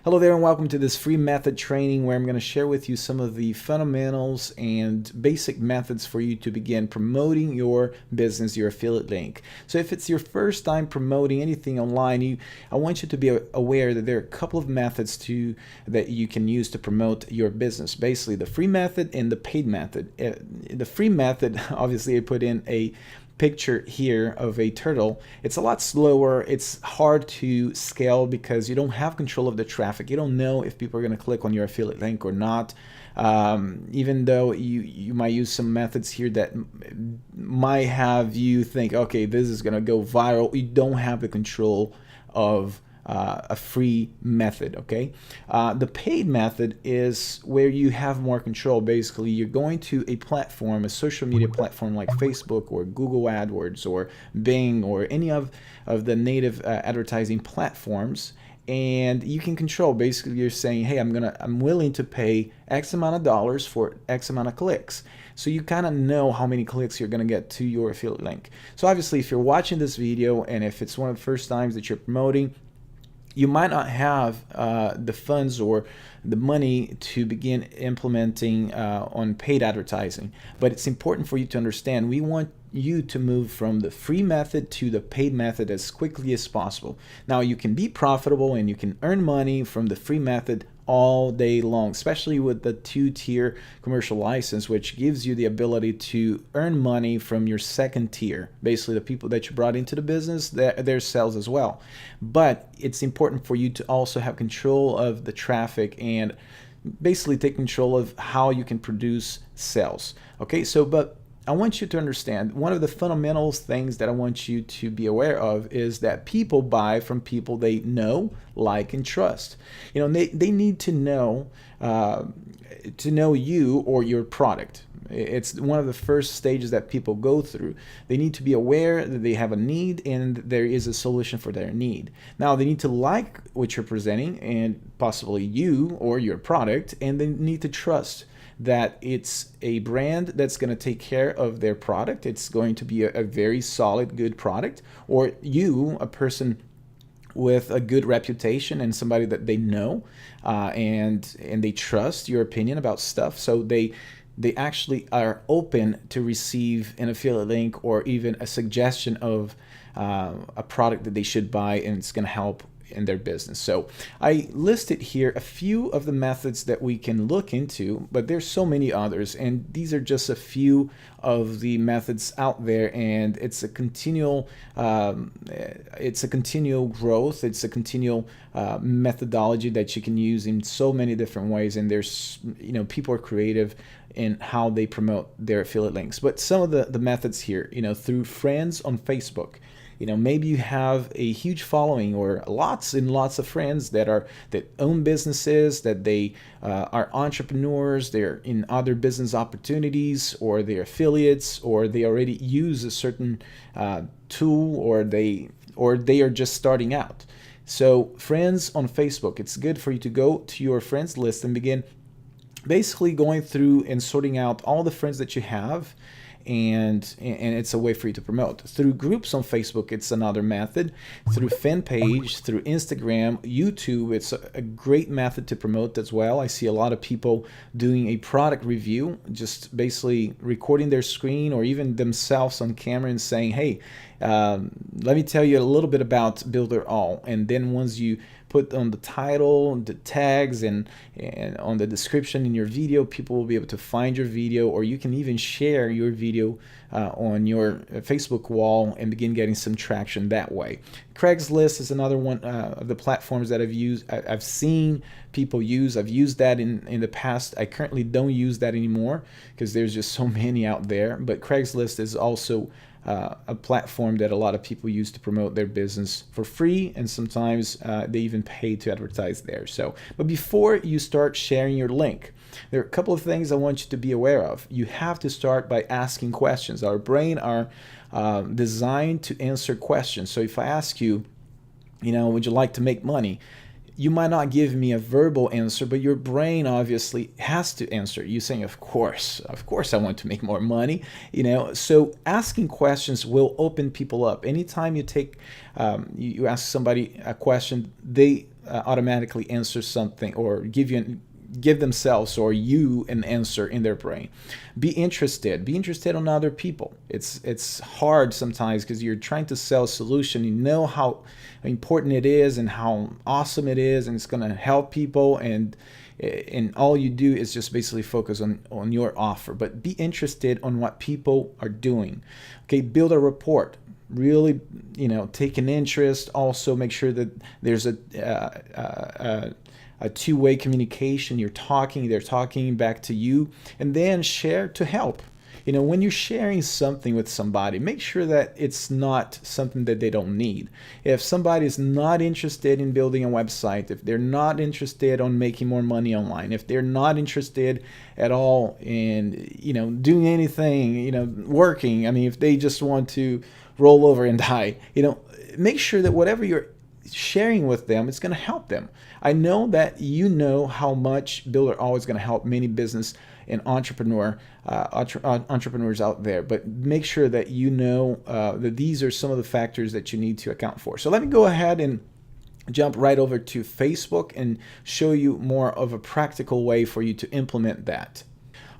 Hello there and welcome to this free method training where I'm going to share with you some of the fundamentals and basic methods for you to begin promoting your business, your affiliate link. So if it's your first time promoting anything online, I want you to be aware that there are a couple of methods that you can use to promote your business. Basically the free method and the paid method. The free method, obviously I put in a picture here of a turtle. It's a lot slower. It's hard to scale because you don't have control of the traffic. You don't know if people are going to click on your affiliate link or not. Even though you might use some methods here that might have you think, okay, this is going to go viral. You don't have the control of a free method. Okay, the paid method is where you have more control. Basically, you're going to a platform, a social media platform like Facebook or Google AdWords or Bing or any of the native advertising platforms, and you can control. Basically, you're saying, hey, I'm willing to pay X amount of dollars for X amount of clicks. So you kind of know how many clicks you're going to get to your affiliate link. So obviously, if you're watching this video and if it's one of the first times that you're promoting, you might not have the funds or the money to begin implementing on paid advertising, but it's important for you to understand we want you to move from the free method to the paid method as quickly as possible. Now you can be profitable and you can earn money from the free method all day long, especially with the 2-tier commercial license, which gives you the ability to earn money from your second tier, basically the people that you brought into the business, their sales as well. But it's important for you to also have control of the traffic and basically take control of how you can produce sales. Okay, so but I want you to understand one of the fundamental things that I want you to be aware of is that people buy from people they know, like, and trust. You know, they need to know you or your product. It's one of the first stages that people go through. They need to be aware that they have a need and there is a solution for their need. Now they need to like what you're presenting and possibly you or your product, and they need to trust that it's a brand that's going to take care of their product. It's going to be a very solid, good product, or you, a person with a good reputation and somebody that they know and they trust your opinion about stuff. So they actually are open to receive an affiliate link or even a suggestion of a product that they should buy, and it's going to help in their business. So I listed here a few of the methods that we can look into, but there's so many others, and these are just a few of the methods out there, and it's a continual growth. It's a continual methodology that you can use in so many different ways, and there's, you know, people are creative in how they promote their affiliate links. But some of the methods here, you know, through friends on Facebook. You know, maybe you have a huge following or lots and lots of friends that own businesses, that they are entrepreneurs, they're in other business opportunities, or they're affiliates, or they already use a certain tool, or they are just starting out. So friends on Facebook, it's good for you to go to your friends list and begin basically going through and sorting out all the friends that you have, and it's a way for you to promote. Through groups on Facebook, it's another method. Through fan page, through Instagram, YouTube, it's a great method to promote as well. I see a lot of people doing a product review, just basically recording their screen or even themselves on camera and saying, hey, let me tell you a little bit about Builderall. And then once you put on the title, the tags, and on the description in your video, people will be able to find your video, or you can even share your video on your Facebook wall and begin getting some traction that way. Craigslist is another one of the platforms that I've seen people use. I've used that in the past. I currently don't use that anymore because there's just so many out there. But Craigslist is also a platform that a lot of people use to promote their business for free, and sometimes they even pay to advertise there. So, but before you start sharing your link, there are a couple of things I want you to be aware of. You have to start by asking questions. Our brain are designed to answer questions. So if I ask you, you know, would you like to make money? You might not give me a verbal answer, but your brain obviously has to answer. You saying, of course I want to make more money, you know. So asking questions will open people up. Anytime you take, you ask somebody a question, they automatically answer something or give themselves or you an answer in their brain. Be interested on other people. It's hard sometimes because you're trying to sell a solution. You know how important it is and how awesome it is, and it's going to help people, and all you do is just basically focus on your offer. But be interested on what people are doing. Okay, build a rapport. Really, take an interest. Also, make sure that there's a two-way communication. They're talking back to you, and then share to help. When you're sharing something with somebody, make sure that it's not something that they don't need. If somebody is not interested in building a website, if they're not interested on making more money online, if they're not interested at all in, doing anything, working, if they just want to roll over and die, make sure that whatever you're sharing with them, it's going to help them. I know that how much Builderall is going to help many business and entrepreneurs out there, but make sure that that these are some of the factors that you need to account for. So let me go ahead and jump right over to Facebook and show you more of a practical way for you to implement that.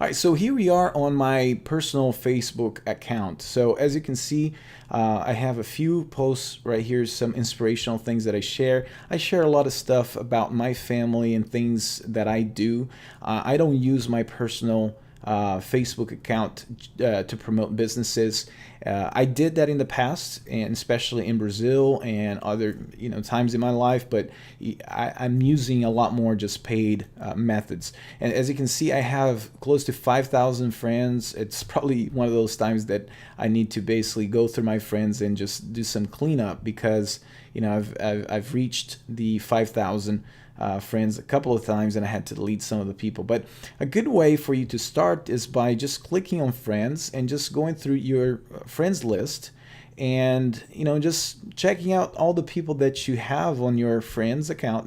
All right, so here we are on my personal Facebook account. So as you can see, I have a few posts right here, some inspirational things that I share. I share a lot of stuff about my family and things that I do. I don't use my personal Facebook account to promote businesses. I did that in the past, and especially in Brazil and other times in my life, but I'm using a lot more just paid methods. And as you can see, I have close to 5,000 friends. It's probably one of those times that I need to basically go through my friends and just do some cleanup, because I've reached the 5,000 friends a couple of times, and I had to delete some of the people. But a good way for you to start is by just clicking on friends and just going through your friends list, and just checking out all the people that you have on your friends account,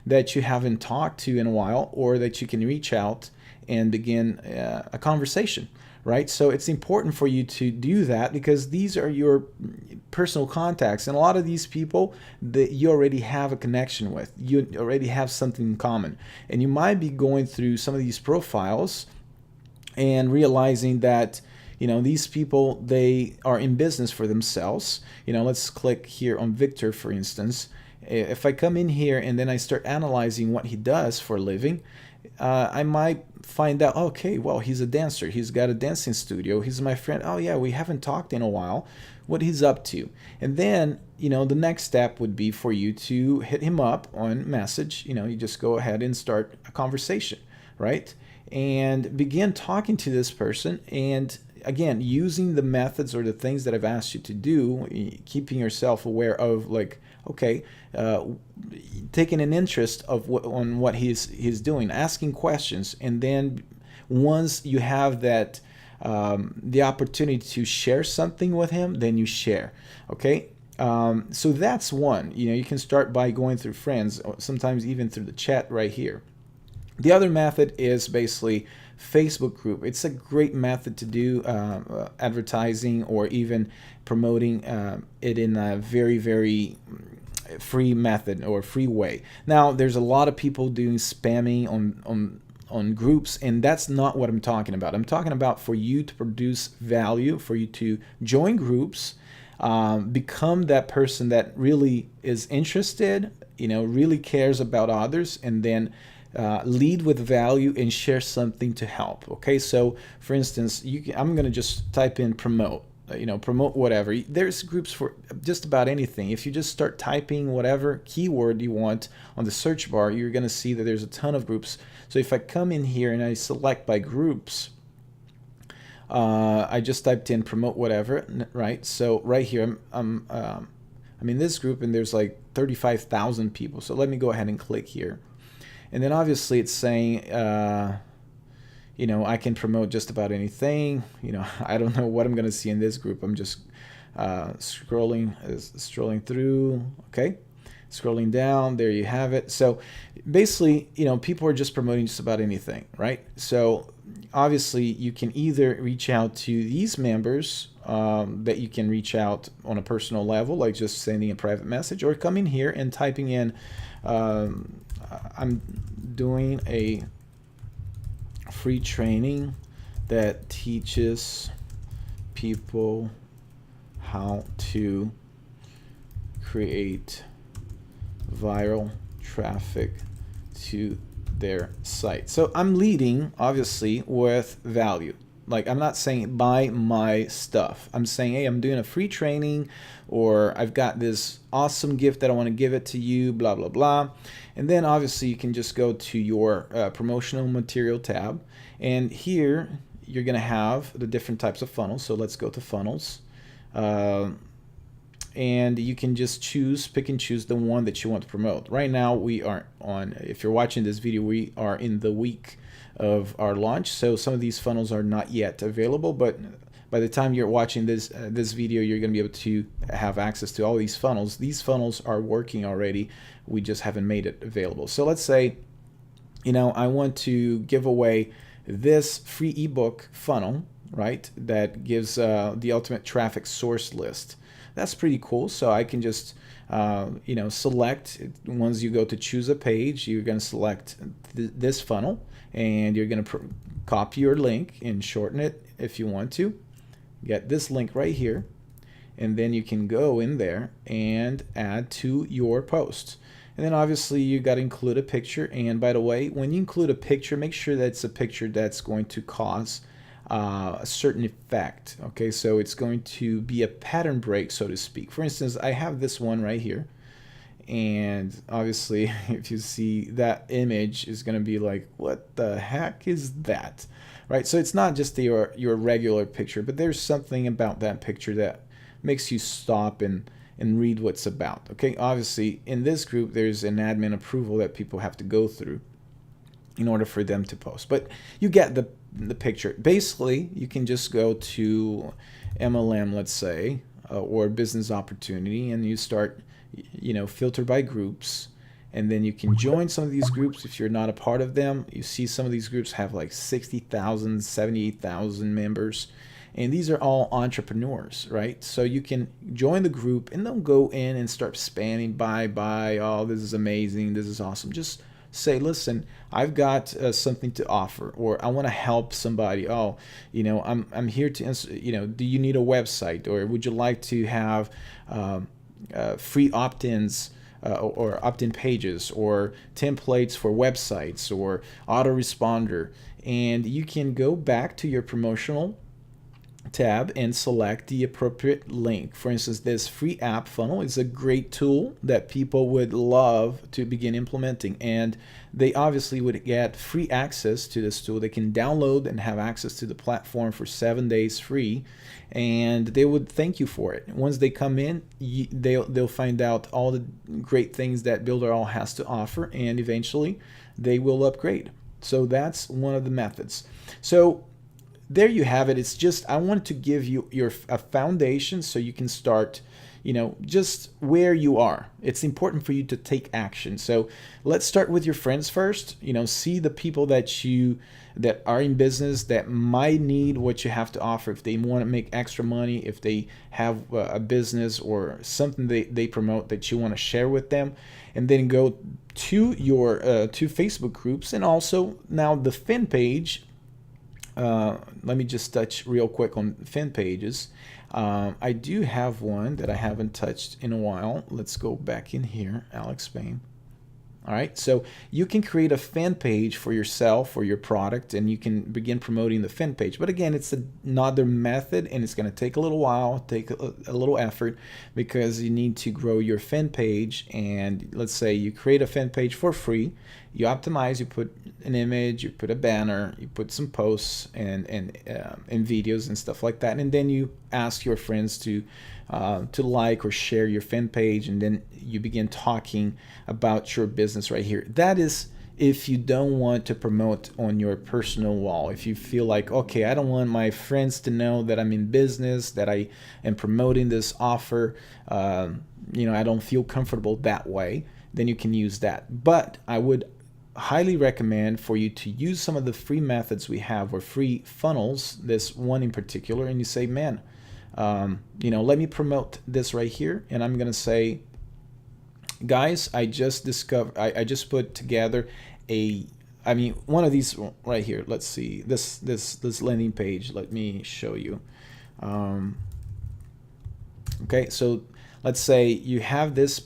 that you haven't talked to in a while, or that you can reach out and begin a conversation. Right? So it's important for you to do that, because these are your personal contacts, and a lot of these people that you already have a connection with, you already have something in common, and you might be going through some of these profiles and realizing that these people, they are in business for themselves. Let's click here on Victor, for instance. If I come in here and then I start analyzing what he does for a living, I might find out, okay, well, he's a dancer. He's got a dancing studio. He's my friend. Oh, yeah, we haven't talked in a while. What he's up to. And then, the next step would be for you to hit him up on message. You just go ahead and start a conversation, right? And begin talking to this person. And again, using the methods or the things that I've asked you to do, keeping yourself aware of, like, okay, taking an interest on what he's doing, asking questions, and then once you have that the opportunity to share something with him, then you share. Okay, so that's one. You can start by going through friends, or sometimes even through the chat right here. The other method is basically Facebook group. It's a great method to do advertising or even promoting it in a very, very free method or free way. Now, there's a lot of people doing spamming on groups, and that's not what I'm talking about. I'm talking about for you to produce value, for you to join groups, become that person that really is interested, really cares about others, and then lead with value and share something to help. Okay, so for instance, I'm going to just type in promote. Promote whatever. There's groups for just about anything. If you just start typing whatever keyword you want on the search bar, you're going to see that there's a ton of groups. So if I come in here and I select by groups, I just typed in promote whatever, right? So right here, I'm in this group, and there's like 35,000 people. So let me go ahead and click here. And then obviously it's saying, I can promote just about anything. I don't know what I'm going to see in this group. I'm just scrolling through. Okay, scrolling down. There you have it. So basically, people are just promoting just about anything, right? So obviously, you can either reach out to these members that you can reach out on a personal level, like just sending a private message, or coming here and typing in, I'm doing a free training that teaches people how to create viral traffic to their site. So I'm leading, obviously, with value. Like, I'm not saying buy my stuff. I'm saying, hey, I'm doing a free training, or I've got this awesome gift that I want to give it to you, blah, blah, blah. And then obviously you can just go to your promotional material tab. And here you're going to have the different types of funnels. So let's go to funnels. And you can just pick and choose the one that you want to promote. Right now we are on, if you're watching this video, we are in the week of our launch. So some of these funnels are not yet available, but by the time you're watching this video, you're going to be able to have access to all these funnels. These funnels are working already. We just haven't made it available. So let's say, I want to give away this free ebook funnel, right? That gives the ultimate traffic source list. That's pretty cool. So I can just, select, once you go to choose a page, you're going to select this funnel, and you're going to copy your link and shorten it if you want to. Get this link right here, and then you can go in there and add to your post. And then obviously you got to include a picture. And by the way, when you include a picture, make sure that it's a picture that's going to cause a certain effect. Okay, so it's going to be a pattern break, so to speak. For instance, I have this one right here, and obviously if you see that image, is going to be like, what the heck is that, right? So it's not just your regular picture, but there's something about that picture that makes you stop and read what's about. Okay, obviously in this group there's an admin approval that people have to go through in order for them to post, but you get the picture. Basically, you can just go to MLM, let's say, or business opportunity, and you start, filter by groups, and then you can join some of these groups if you're not a part of them. You see some of these groups have like 60,000, 78,000 members, and these are all entrepreneurs, right? So you can join the group and then go in and start spamming, buy, oh, this is amazing, this is awesome. Just say, listen, I've got something to offer, or I want to help somebody. Oh, I'm here to, do you need a website, or would you like to have free opt-ins or opt-in pages, or templates for websites, or autoresponder? And you can go back to your promotional tab and select the appropriate link. For instance, this free app funnel is a great tool that people would love to begin implementing, and they obviously would get free access to this tool. They can download and have access to the platform for 7 days free, and they would thank you for it. Once they come in, they'll find out all the great things that Builderall has to offer, and eventually they will upgrade. So that's one of the methods. So there you have it. It's just, I wanted to give you a foundation so you can start, just where you are. It's important for you to take action. So let's start with your friends first. See the people that are in business that might need what you have to offer. If they want to make extra money, if they have a business or something they promote that you want to share with them, and then go to your to Facebook groups, and also now the Fin page. Let me just touch real quick on Fin pages. I do have one that I haven't touched in a while. Let's go back in here, Alex Payne. All right, so you can create a fan page for yourself or your product, and you can begin promoting the fan page. But again, it's another method, and it's going to take a little while, take a little effort, because you need to grow your fan page. And let's say you create a fan page for free, you optimize, you put an image, you put a banner, you put some posts and videos and stuff like that, and then you ask your friends to like or share your fan page, and then you begin talking about your business right here. That is if you don't want to promote on your personal wall. If you feel like, okay, I don't want my friends to know that I'm in business, that I am promoting this offer, I don't feel comfortable that way, then you can use that. But I would highly recommend for you to use some of the free methods we have, or free funnels, this one in particular, and you say, man, let me promote this right here, and I'm gonna say, guys, I just discovered, I just put together one of these right here. Let's see this landing page. Let me show you. Okay, so let's say you have this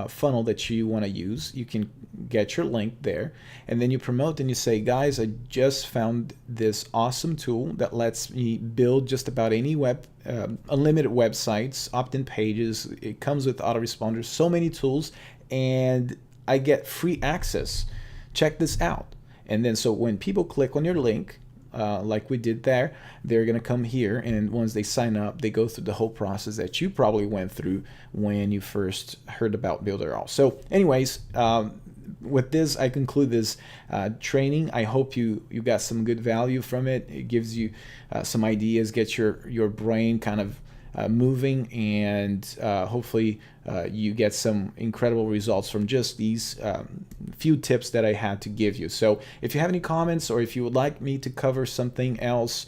funnel that you want to use. You can get your link there, and then you promote and you say, guys, I just found this awesome tool that lets me build just about any unlimited websites, opt-in pages. It comes with autoresponders, so many tools, and I get free access. Check this out. And then so when people click on your link, like we did there, they're going to come here, and once they sign up, they go through the whole process that you probably went through when you first heard about Builderall. So anyways, with this, I conclude this training. I hope you got some good value from it. It gives you some ideas, gets your brain kind of moving, and hopefully you get some incredible results from just these few tips that I had to give you. So if you have any comments, or if you would like me to cover something else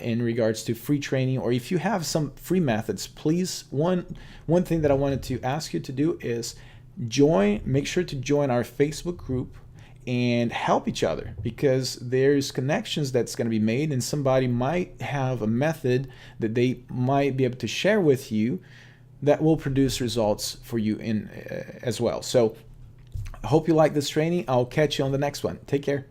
in regards to free training, or if you have some free methods, please, one thing that I wanted to ask you to do is make sure to join our Facebook group and help each other, because there's connections that's going to be made, and somebody might have a method that they might be able to share with you that will produce results for you as well. So I hope you like this training. I'll catch you on the next one. Take care.